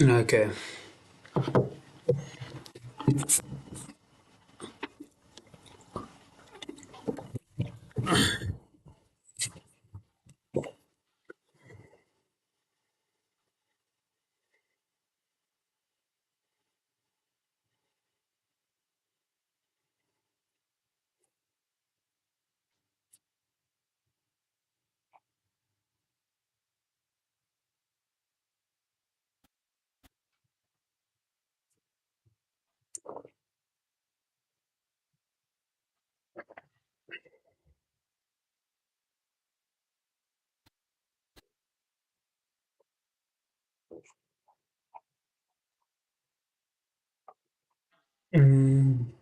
Okay. Mm,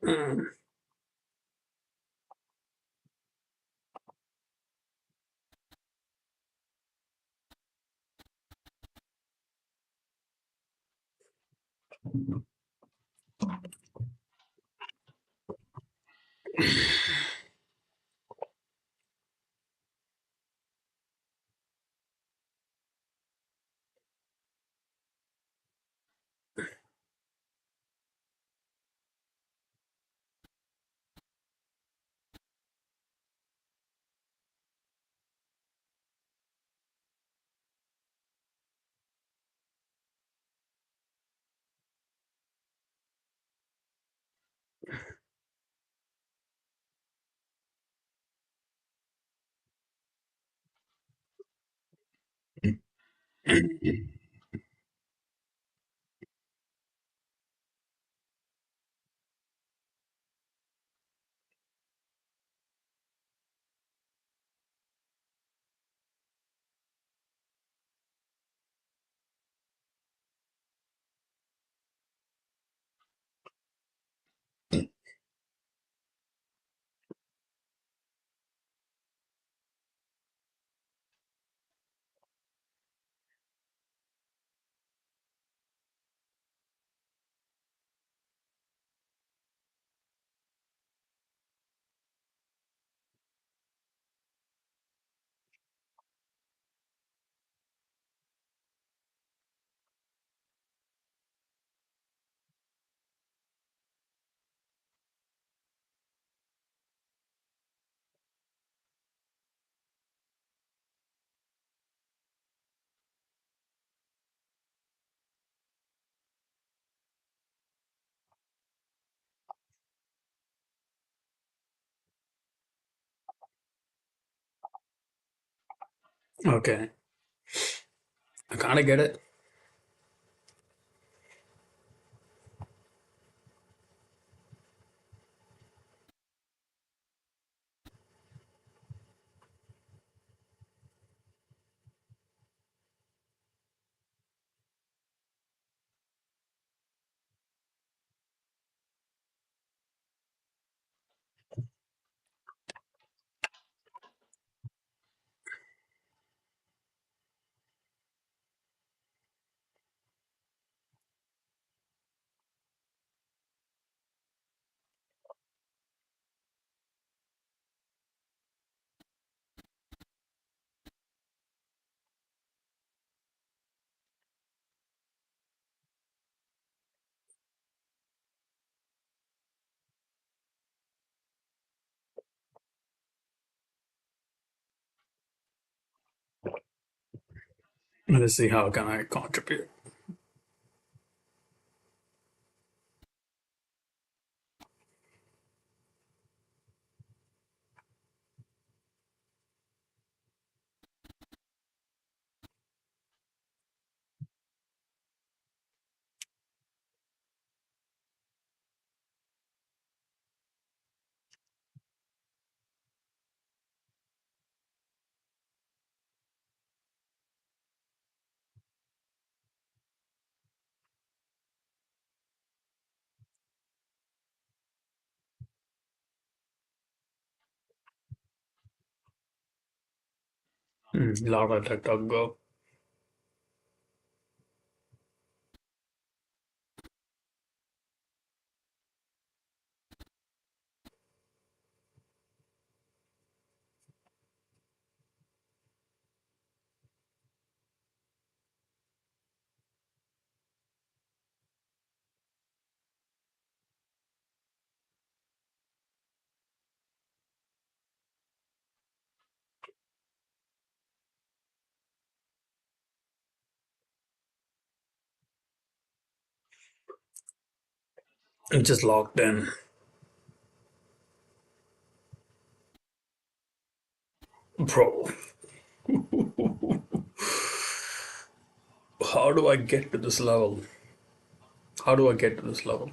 mm, okay. I kind of get it. Let's see how can I contribute. Lara go. I'm just logged in. Bro, how do I get to this level? How do I get to this level?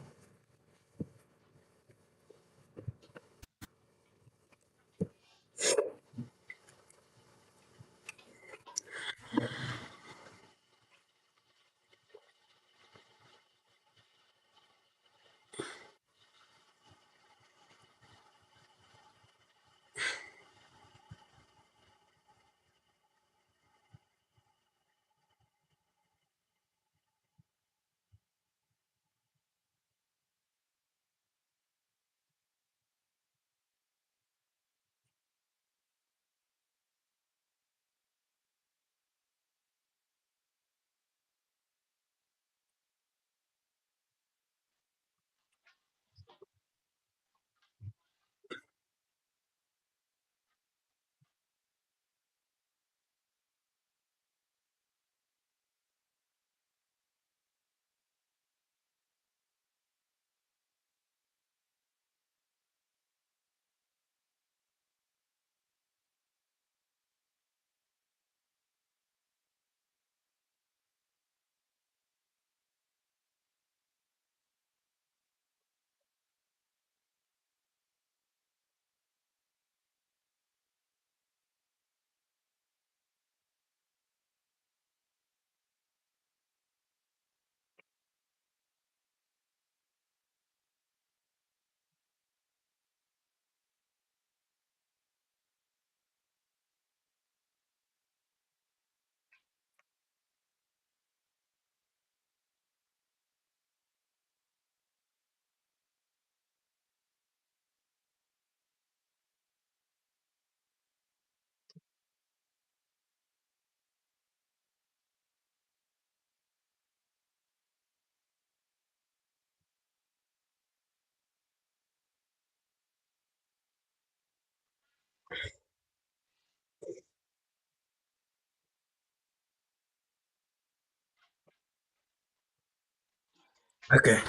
Okay.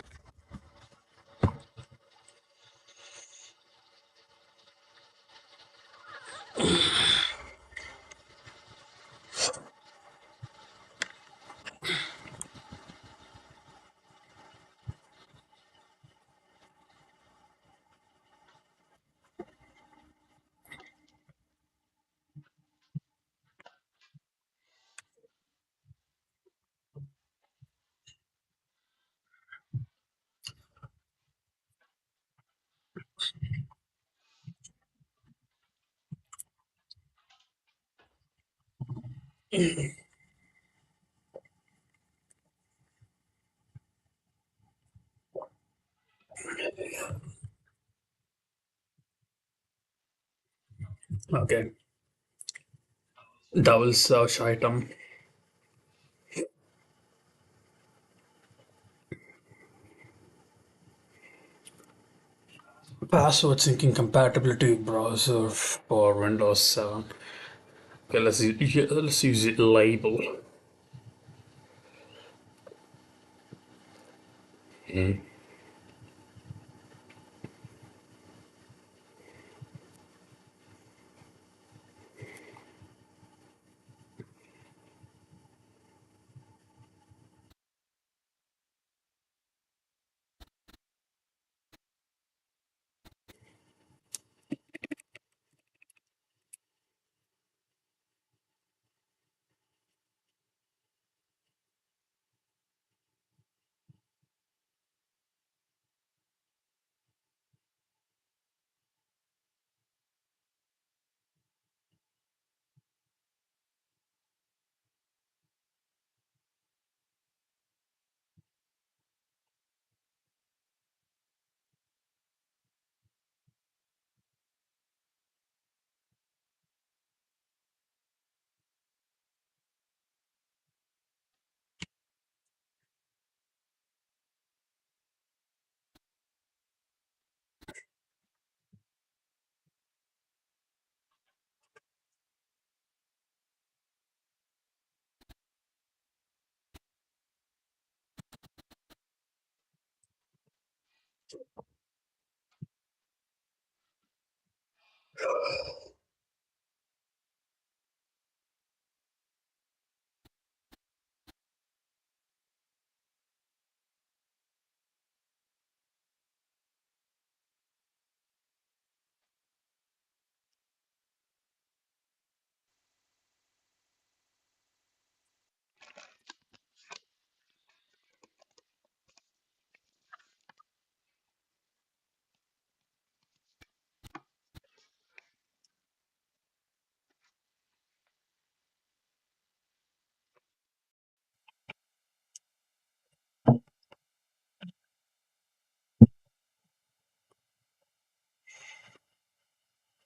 Okay. Double search item. Password syncing compatibility browser for Windows 7. Okay, let's use it label.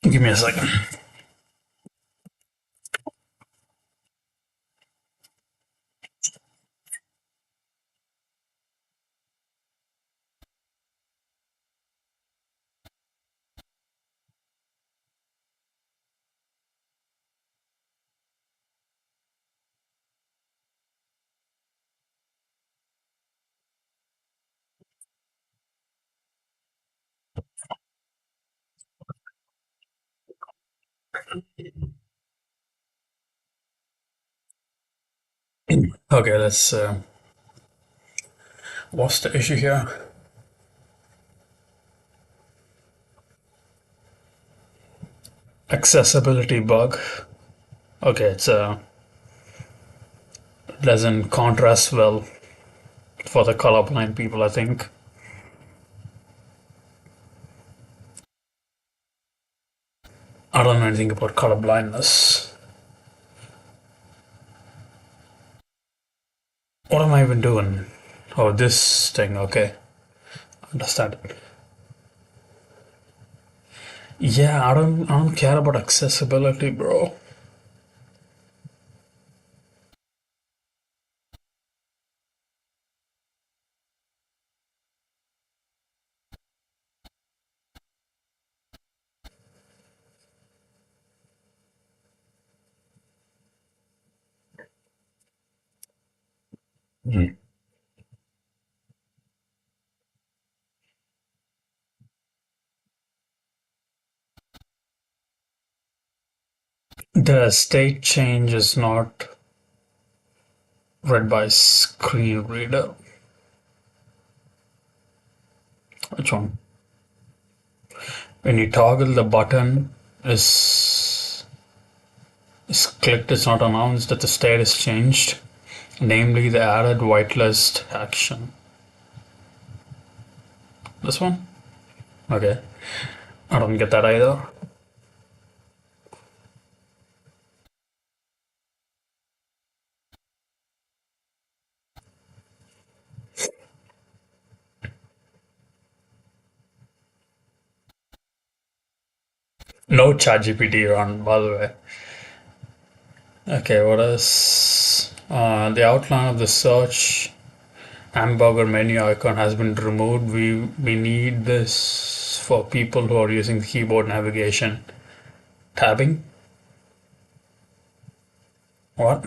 Give me a second. Okay, let's. What's the issue here? Accessibility bug. Okay, doesn't contrast well for the colorblind people, I think. I don't know anything about color blindness. What am I even doing? Oh, this thing. Okay, understand it. Yeah, I don't care about accessibility, bro. Mm. The state change is not read by screen reader. Which one? When you toggle the button is clicked, it's not announced that the state is changed, namely the added whitelist action. This one? Okay. I don't get that either. No ChatGPT run, by the way. Okay, what is the outline of the search hamburger menu icon has been removed. We need this for people who are using keyboard navigation. Tabbing? What?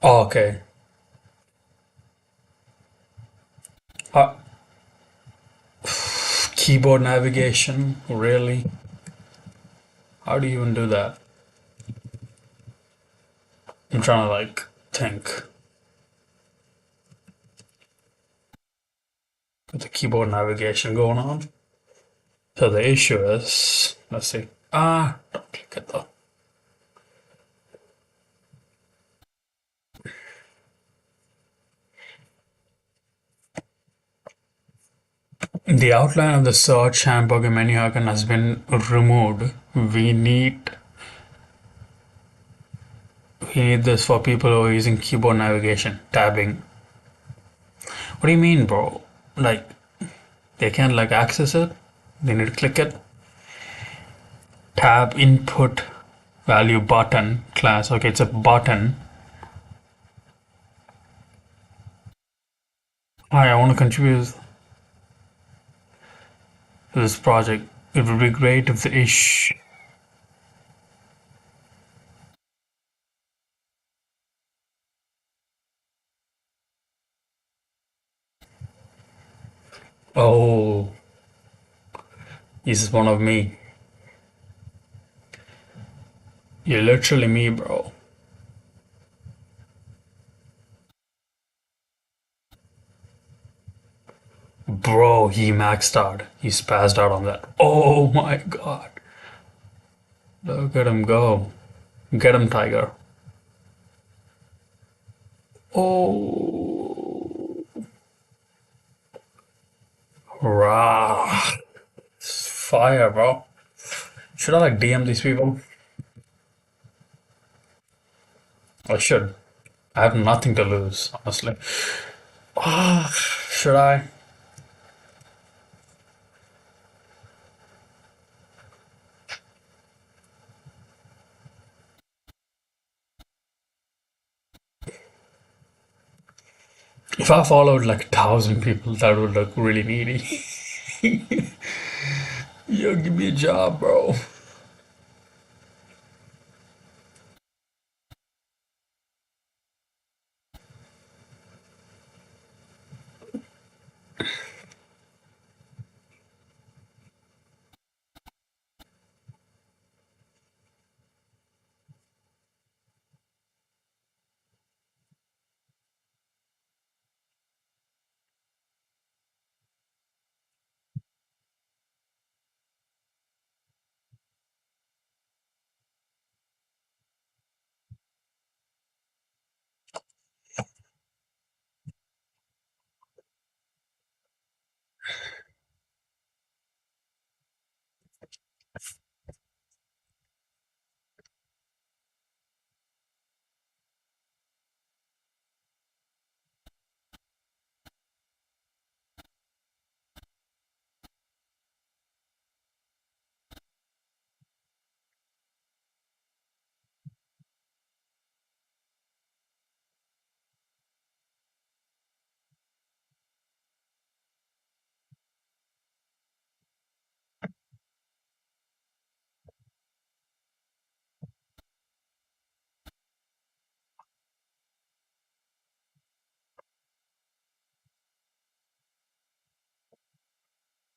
Oh, okay. Uh, Keyboard navigation, really? How do you even do that? I'm trying to like think with the keyboard navigation going on. So the issue is, let's see. Don't click it though. The outline of the search hamburger menu icon has been removed. We need this for people who are using keyboard navigation, tabbing. What do you mean, bro? Like they can't like access it? They need to click it. Tab input value button class. Okay, it's a button. Hi, I want to contribute to this project. It would be great if the ish. Oh, he's one of me. You're literally me, bro. Bro, he maxed out. He spazzed out on that. Oh my god. Look at him go. Get him, Tiger. Oh, rah. Fire, bro. Should I like DM these people? I should. I have nothing to lose, honestly. Should I? If I followed like 1,000 people, that would look really needy. Yo, give me a job, bro.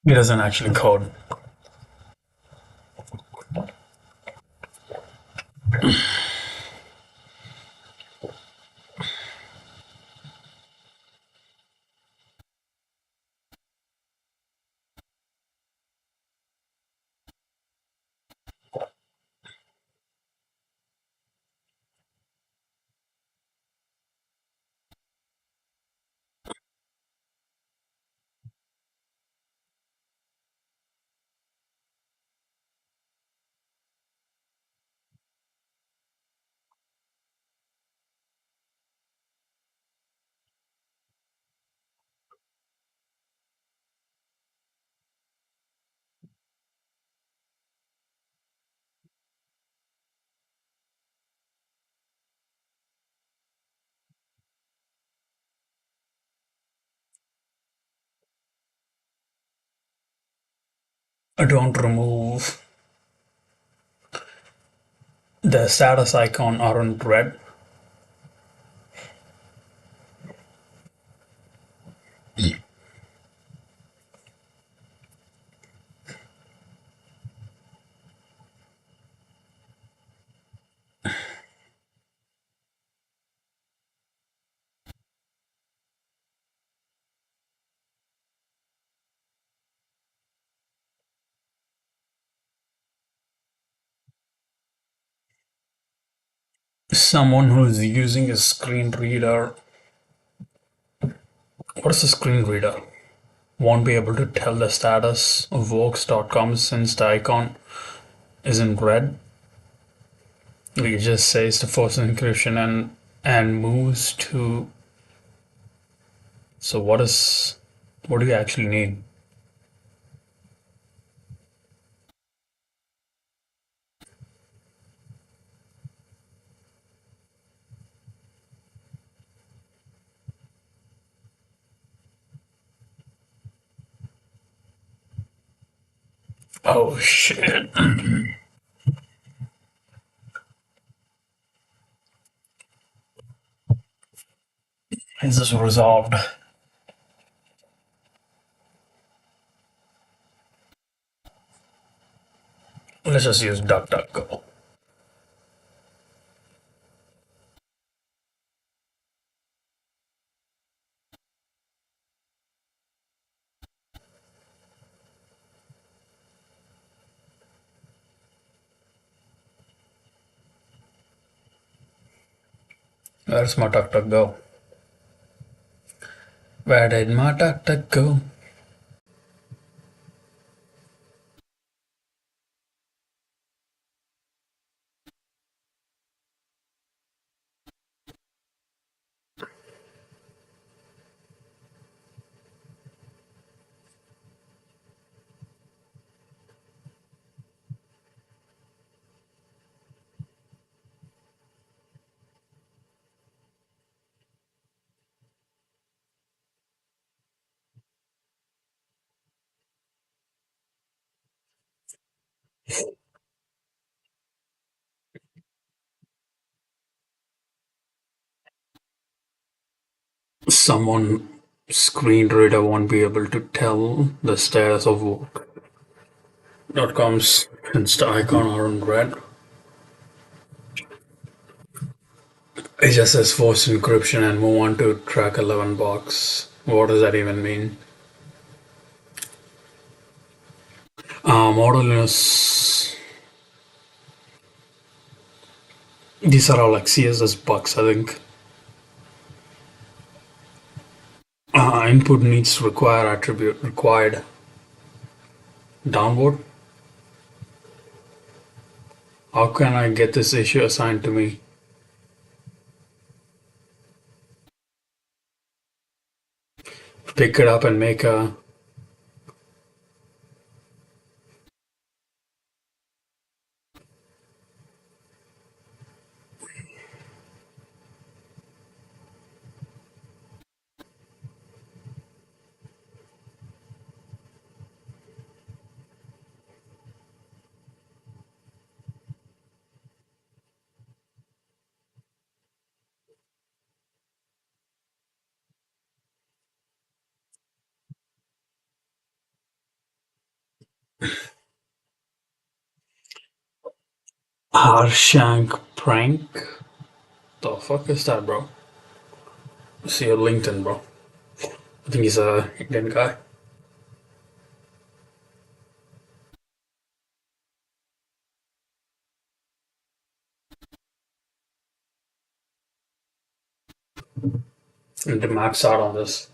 He doesn't actually code. Don't remove the status icon aren't red. Someone who is using a screen reader. What is a screen reader? Won't be able to tell the status of Vox.com since the icon is in red. It just says to force encryption and moves to. So what do you actually need? Oh shit. Is this resolved? Let's just use DuckDuckGo. Where's my DuckDuckGo? Where did my DuckDuck go? Someone screen reader won't be able to tell the status of Vox.com's Insta icon are in red. It just says force encryption and move on to track 11 box. What does that even mean? Model is. These are all like CSS bugs, I think. Input needs require attribute required. Download. How can I get this issue assigned to me? Pick it up and make a. Harshank prank? The fuck is that, bro? See your LinkedIn, bro. I think he's a Indian guy. And to max out on this.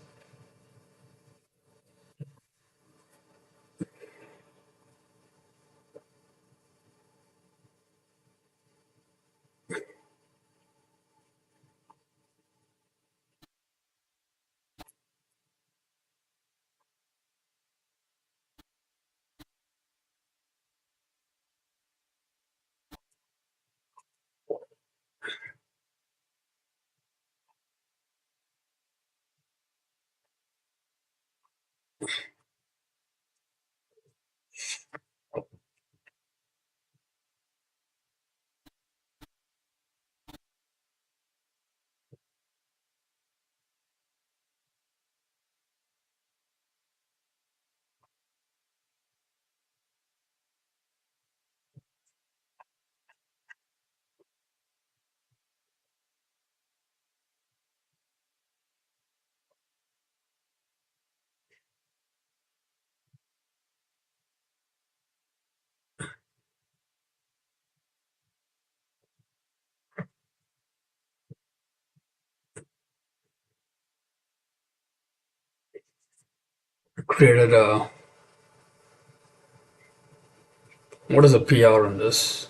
created a, what is a PR in this?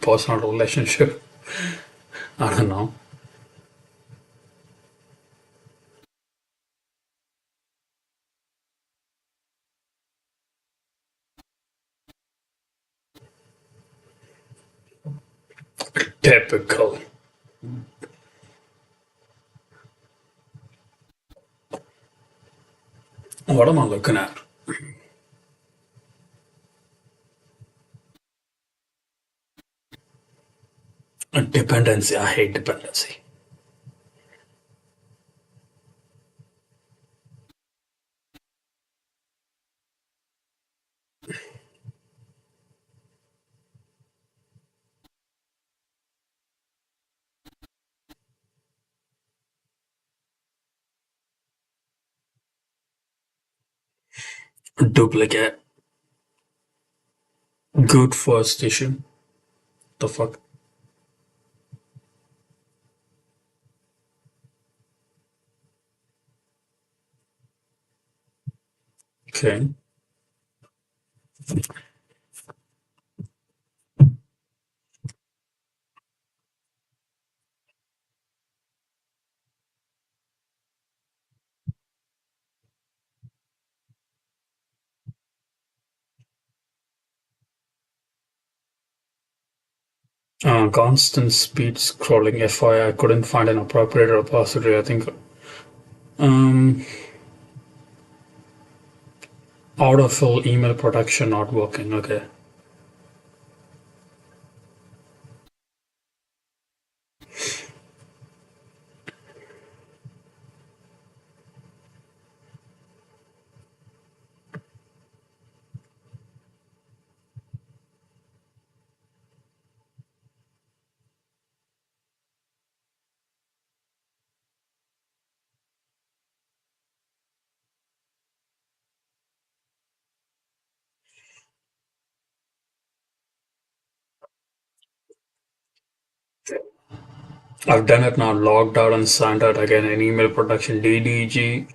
Personal relationship. I don't know. Typical. What am I looking at? A dependency. I hate dependency. Duplicate. Good first issue. The fuck? Okay. Constant speed scrolling. FYI, I couldn't find an appropriate repository. I think um, autofill email protection not working. Okay. I've done it now. Logged out and signed out again. An email protection DDG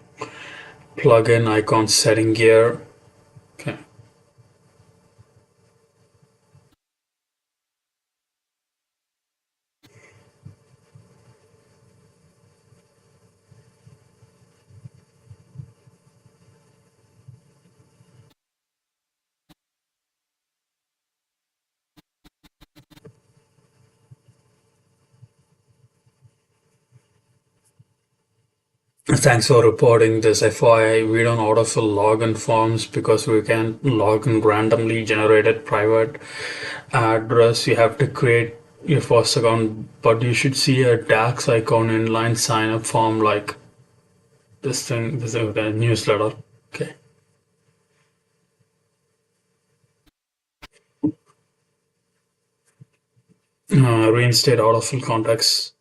plugin icon setting gear. Okay. Thanks for reporting this. FYI, we don't autofill login forms because we can't log in randomly generated private address. You have to create your first account, but you should see a DAX icon inline sign up form like this is a newsletter. Okay. Reinstate autofill contacts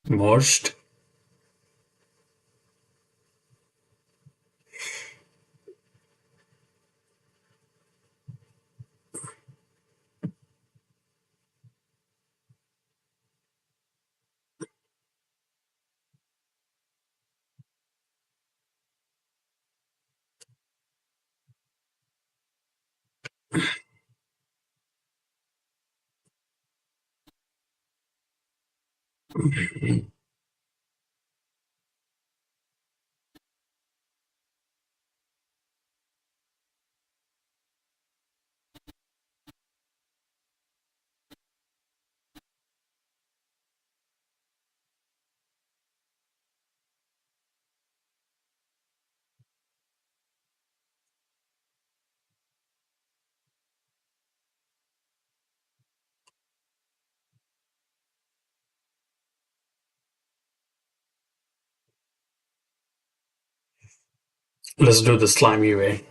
merged. Let's do the slimy way.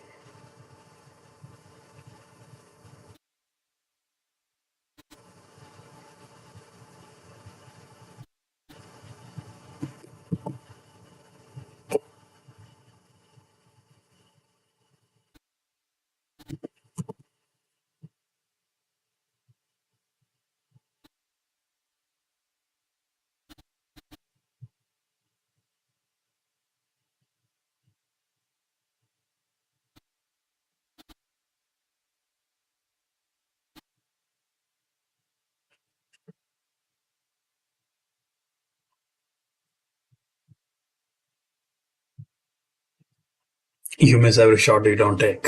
You miss every shot you don't take.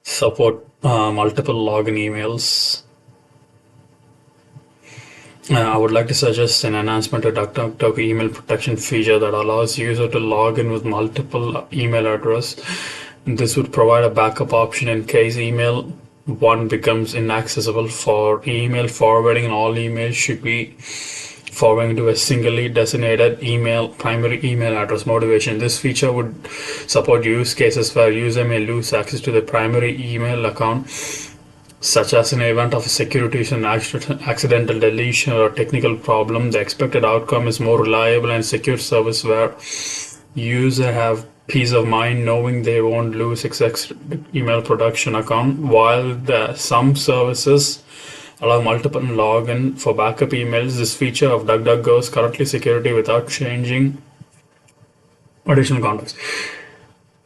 Support multiple login emails. I would like to suggest an enhancement to DuckDuckGo email protection feature that allows user to log in with multiple email address. This would provide a backup option in case email one becomes inaccessible for email forwarding, and all emails should be forwarding to a singly designated email primary email address. Motivation: this feature would support use cases where user may lose access to their primary email account, such as in the event of a security issue, an accidental deletion, or a technical problem. The expected outcome is more reliable and secure service where users have peace of mind knowing they won't lose its email production account. While some services allow multiple login for backup emails, this feature of DuckDuckGo is currently security without changing additional context.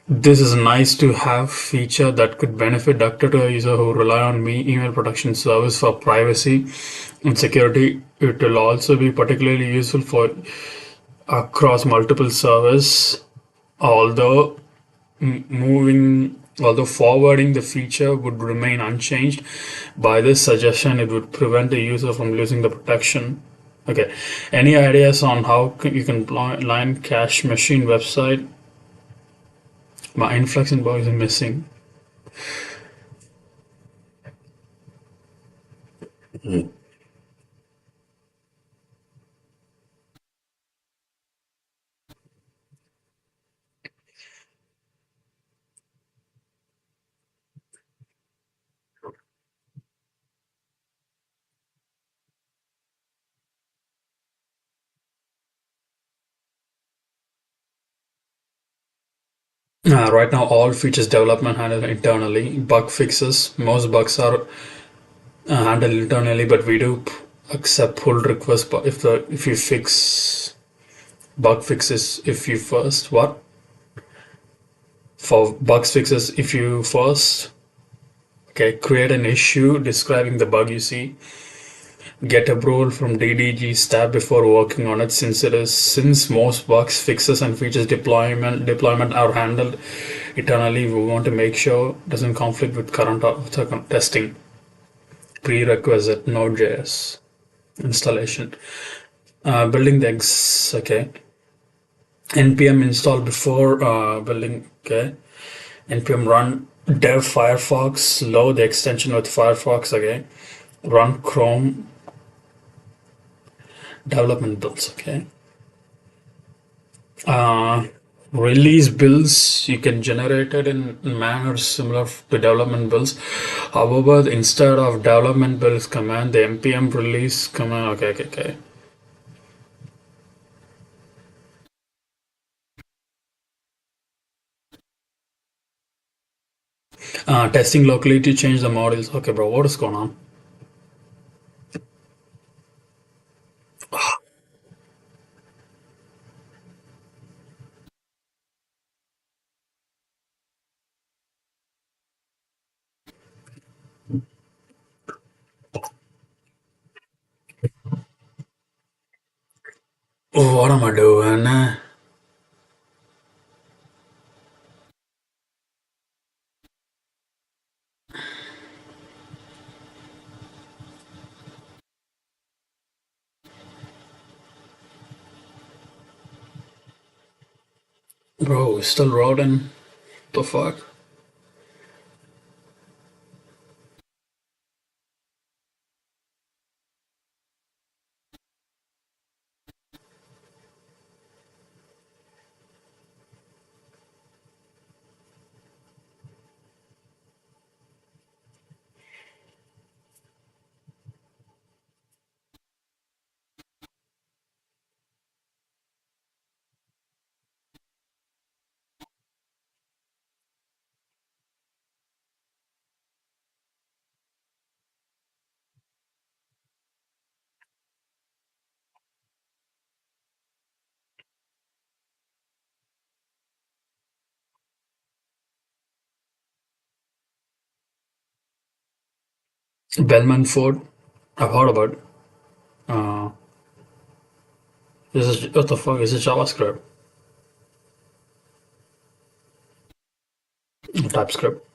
This is a nice to have feature that could benefit DuckDuckGo users who rely on me email protection service for privacy and security. It will also be particularly useful for across multiple servers, although although forwarding the feature would remain unchanged. By this suggestion, it would prevent the user from losing the protection. Okay, any ideas on how you can line cache machine website? My influx inbox is missing. Right now, all features development handled internally. Bug fixes, most bugs are handled internally, but we do accept pull requests. But if you fix bug fixes, if you first what for bugs fixes, if you first create an issue describing the bug you see, get approval from DDG staff before working on it. Since most bugs fixes and features deployment are handled internally, we want to make sure it doesn't conflict with current testing. Prerequisite: Node.js installation. Building the npm install before building. Npm run dev Firefox, load the extension with Firefox. Run Chrome development builds. uh, Release builds, you can generate it in manner similar to development builds. However, instead of development builds command, the npm release command. Testing locally to change the models. Okay, bro, what is going on? What am I doing? Bro, still routing? The fuck? Bellman Ford? I've heard about it. Uh, what the fuck? Is it JavaScript? TypeScript.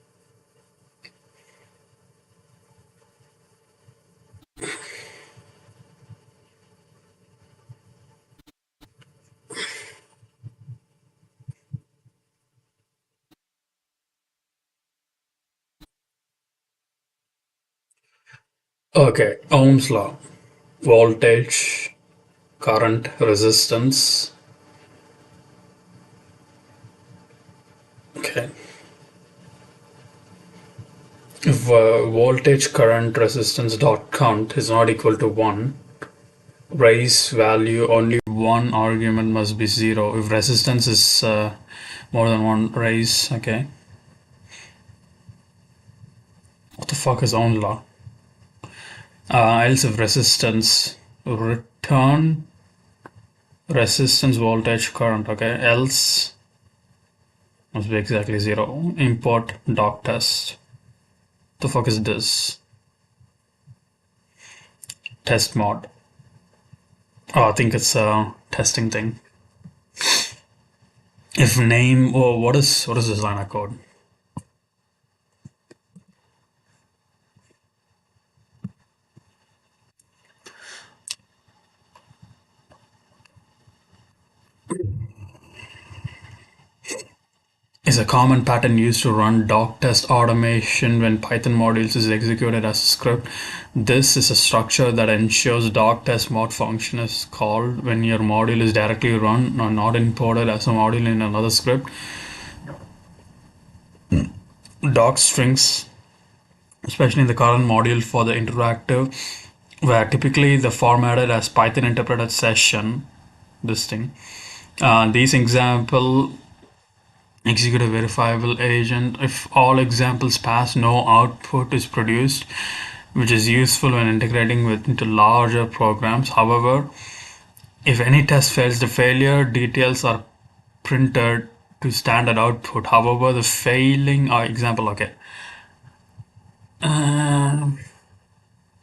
Okay, Ohm's law. Voltage, current, resistance. Okay. If voltage, current, resistance dot count is not equal to 1, raise value only one argument must be 0. If resistance is more than one, raise. Okay. What the fuck is Ohm's law? Else if resistance, return resistance, voltage, current. Okay. Else must be exactly 0. Import doc test. The fuck is this? Test mod. Oh, I think it's a testing thing. If name, oh, what is this line of code? Is a common pattern used to run doc test automation when Python modules is executed as a script. This is a structure that ensures doc test mod function is called when your module is directly run or not imported as a module in another script. Doc strings, especially in the current module for the interactive, were typically the formatted as Python interpreted session. This thing. These example execute a verifiable agent. If all examples pass, no output is produced, which is useful when integrating into larger programs. However, if any test fails, the failure details are printed to standard output. However, the failing example, okay.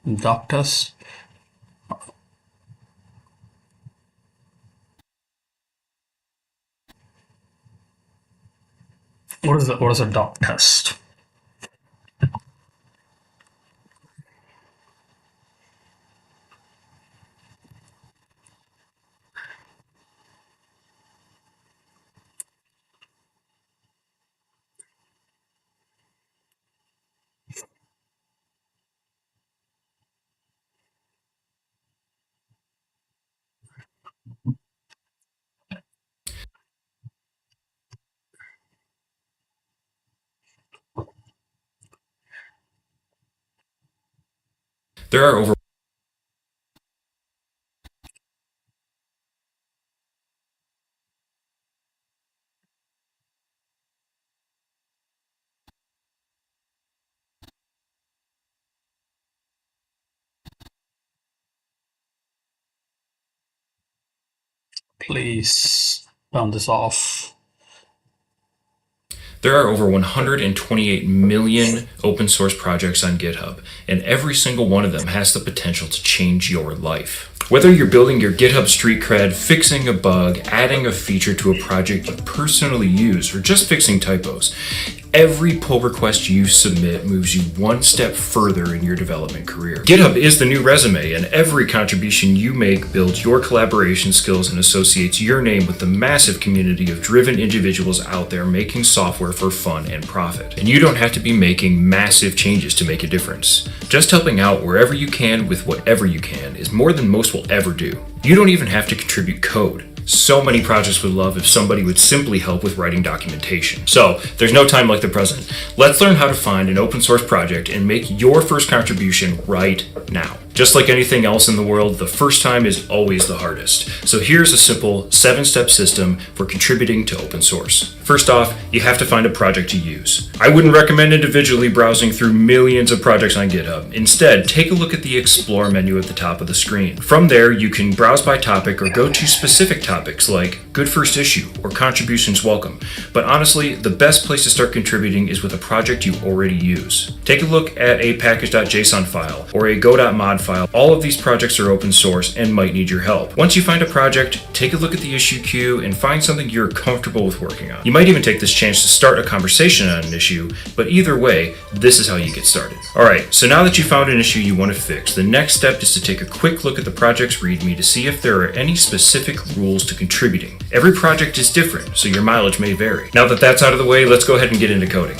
Doc test. What is a doc test? There are over Please turn this off. There are over 128 million open source projects on GitHub, and every single one of them has the potential to change your life. Whether you're building your GitHub street cred, fixing a bug, adding a feature to a project you personally use, or just fixing typos, every pull request you submit moves you one step further in your development career. GitHub is the new resume, and every contribution you make builds your collaboration skills and associates your name with the massive community of driven individuals out there making software for fun and profit. And you don't have to be making massive changes to make a difference. Just helping out wherever you can with whatever you can is more than most will ever do. You don't even have to contribute code. So many projects would love if somebody would simply help with writing documentation. So, there's no time like the present. Let's learn how to find an open source project and make your first contribution right now. Just like anything else in the world, the first time is always the hardest. So here's a simple 7-step system for contributing to open source. First off, you have to find a project to use. I wouldn't recommend individually browsing through millions of projects on GitHub. Instead, take a look at the Explore menu at the top of the screen. From there, you can browse by topic or go to specific topics like Good First Issue or Contributions Welcome. But honestly, the best place to start contributing is with a project you already use. Take a look at a package.json file or a go.mod file file. All of these projects are open source and might need your help. Once you find a project, take a look at the issue queue and find something you're comfortable with working on. You might even take this chance to start a conversation on an issue, but either way, this is how you get started. Alright, so now that you found an issue you want to fix, the next step is to take a quick look at the project's README to see if there are any specific rules to contributing. Every project is different, so your mileage may vary. Now that that's out of the way, let's go ahead and get into coding.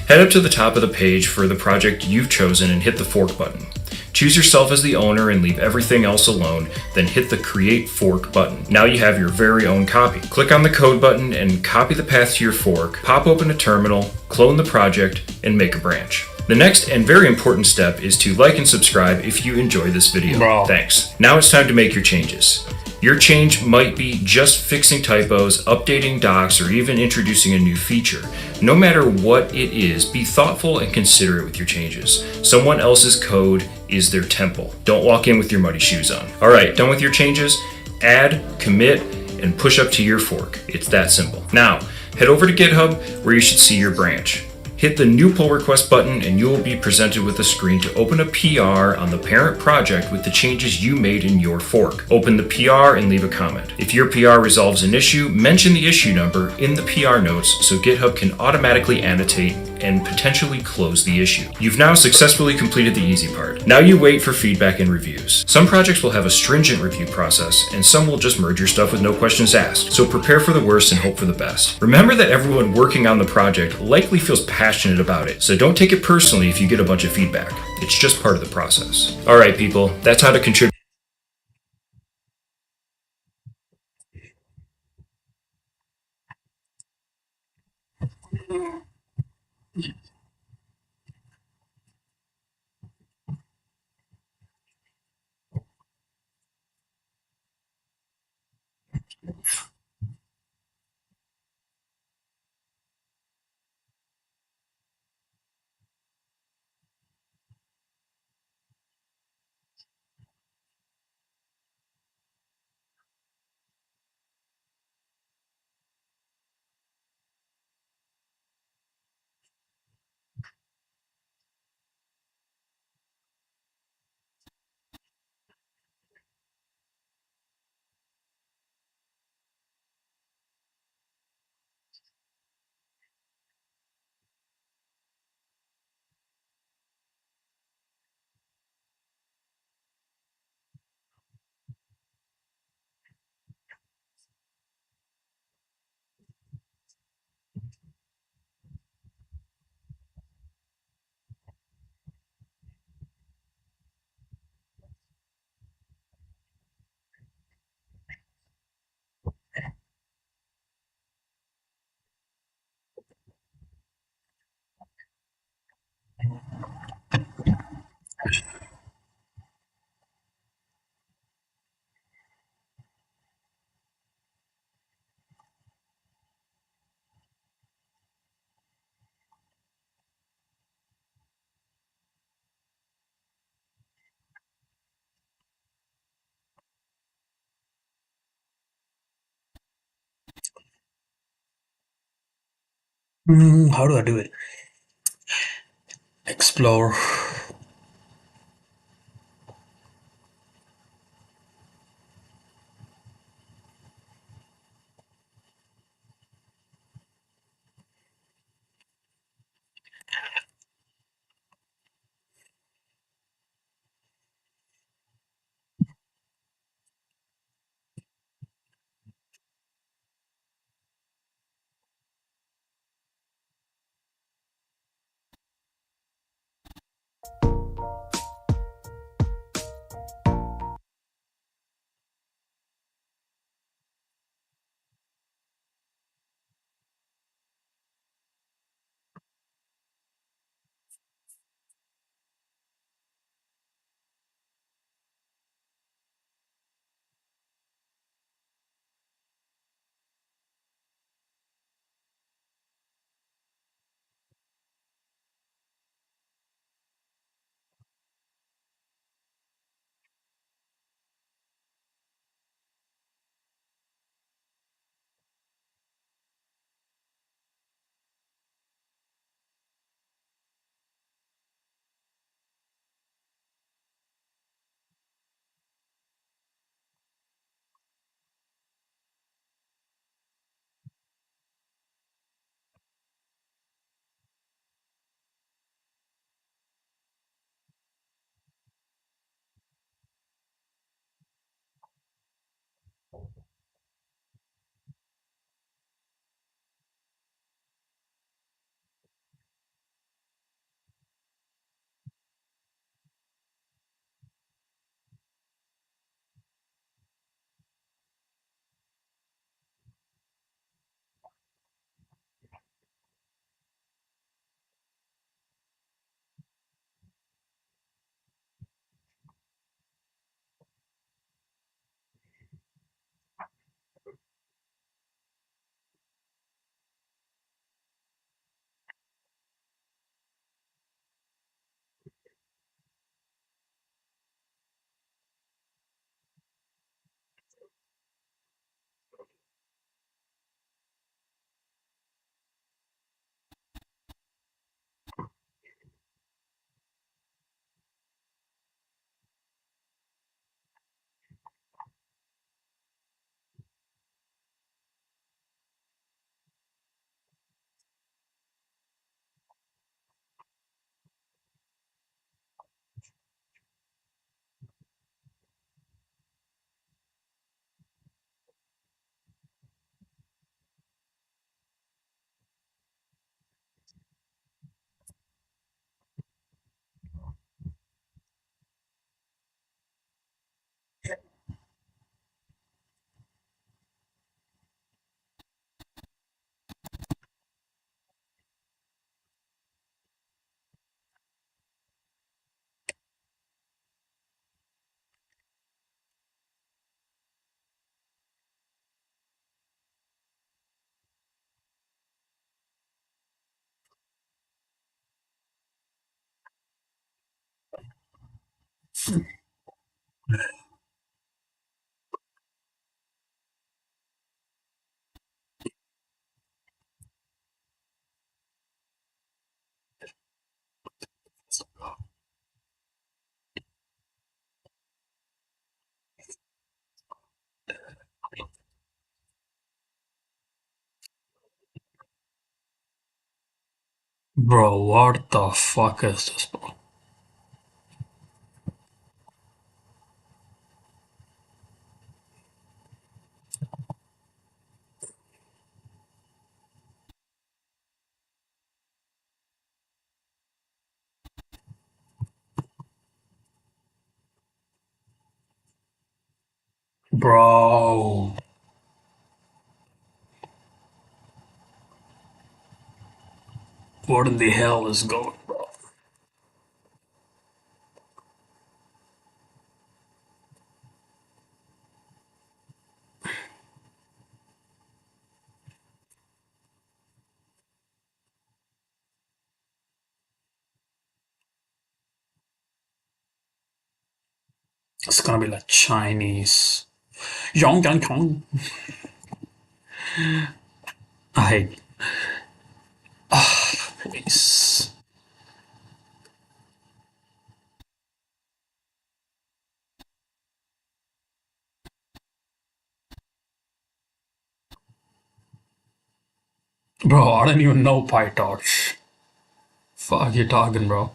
Head up to the top of the page for the project you've chosen and hit the fork button. Choose yourself as the owner and leave everything else alone, then hit the Create Fork button. Now you have your very own copy. Click on the code button and copy the path to your fork, pop open a terminal, clone the project, and make a branch. The next and very important step is to like and subscribe if you enjoy this video. Bro. Thanks. Now it's time to make your changes. Your change might be just fixing typos, updating docs, or even introducing a new feature. No matter what it is, be thoughtful and considerate with your changes. Someone else's code is their temple. Don't walk in with your muddy shoes on. Alright, done with your changes? Add, commit, and push up to your fork. It's that simple. Now, head over to GitHub where you should see your branch. Hit the new pull request button and you will be presented with a screen to open a PR on the parent project with the changes you made in your fork. Open the PR and leave a comment. If your PR resolves an issue, mention the issue number in the PR notes so GitHub can automatically annotate and potentially close the issue. You've now successfully completed the easy part. Now you wait for feedback and reviews. Some projects will have a stringent review process, and some will just merge your stuff with no questions asked. So prepare for the worst and hope for the best. Remember that everyone working on the project likely feels passionate about it, so don't take it personally if you get a bunch of feedback. It's just part of the process. Alright people, that's how to contribute. How do I do it? Explore. Bro, what the fuck is this, bro? Bro, what in the hell is going, bro? It's gonna be like Chinese. Yong yang kong. I hate this. Bro, I didn't even know PyTorch. Fuck you talking, bro.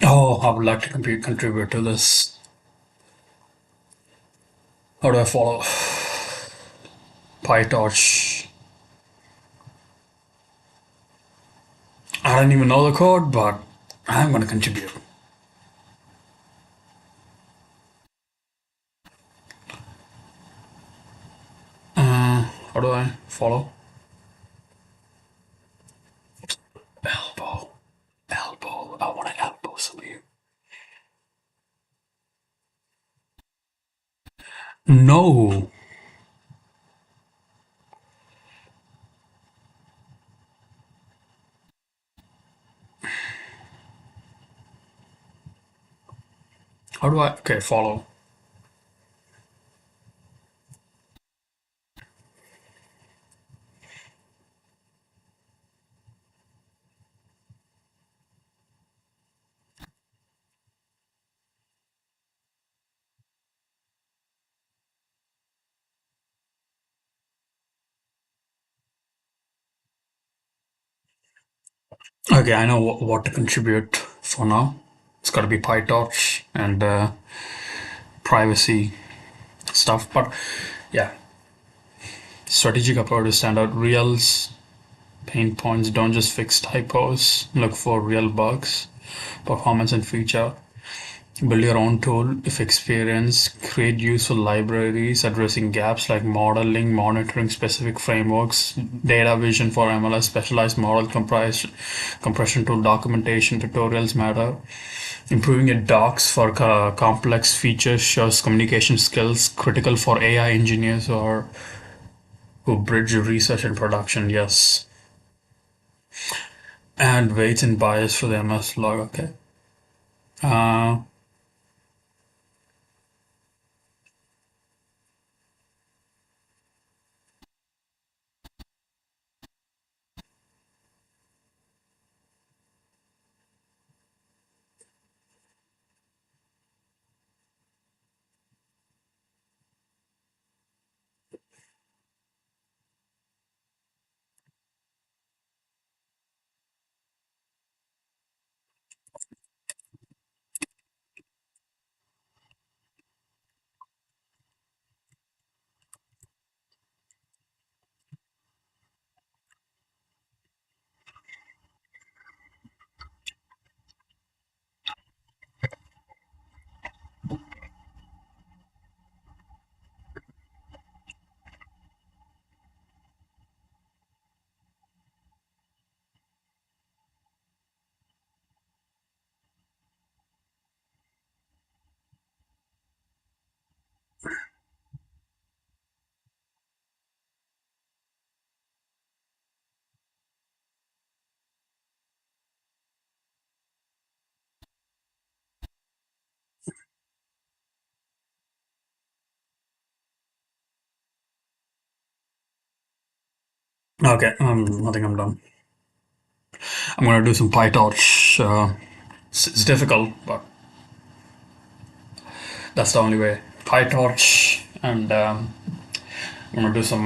Oh, I would like to contribute to this. How do I follow? PyTorch. I don't even know the code, but I'm gonna contribute. How do I follow? Elbow. Elbow. I wanna elbow some of you. No. How do I? Okay, follow. Okay, I know what to contribute for now. It's gotta be PyTorch and privacy stuff. But yeah, strategic approach to stand out. Reals, pain points. Don't just fix typos. Look for real bugs, performance and feature. Build your own tool if experienced. Create useful libraries addressing gaps like modeling, monitoring specific frameworks, data vision for MLS, specialized model compression tool documentation, tutorials matter. Improving your docs for complex features shows communication skills critical for AI engineers or who bridge research and production. Yes. And weights and bias for the MS log. Okay. Uh, Okay, I think I'm done. I'm gonna do some PyTorch. It's difficult, but that's the only way. PyTorch, and I'm gonna do some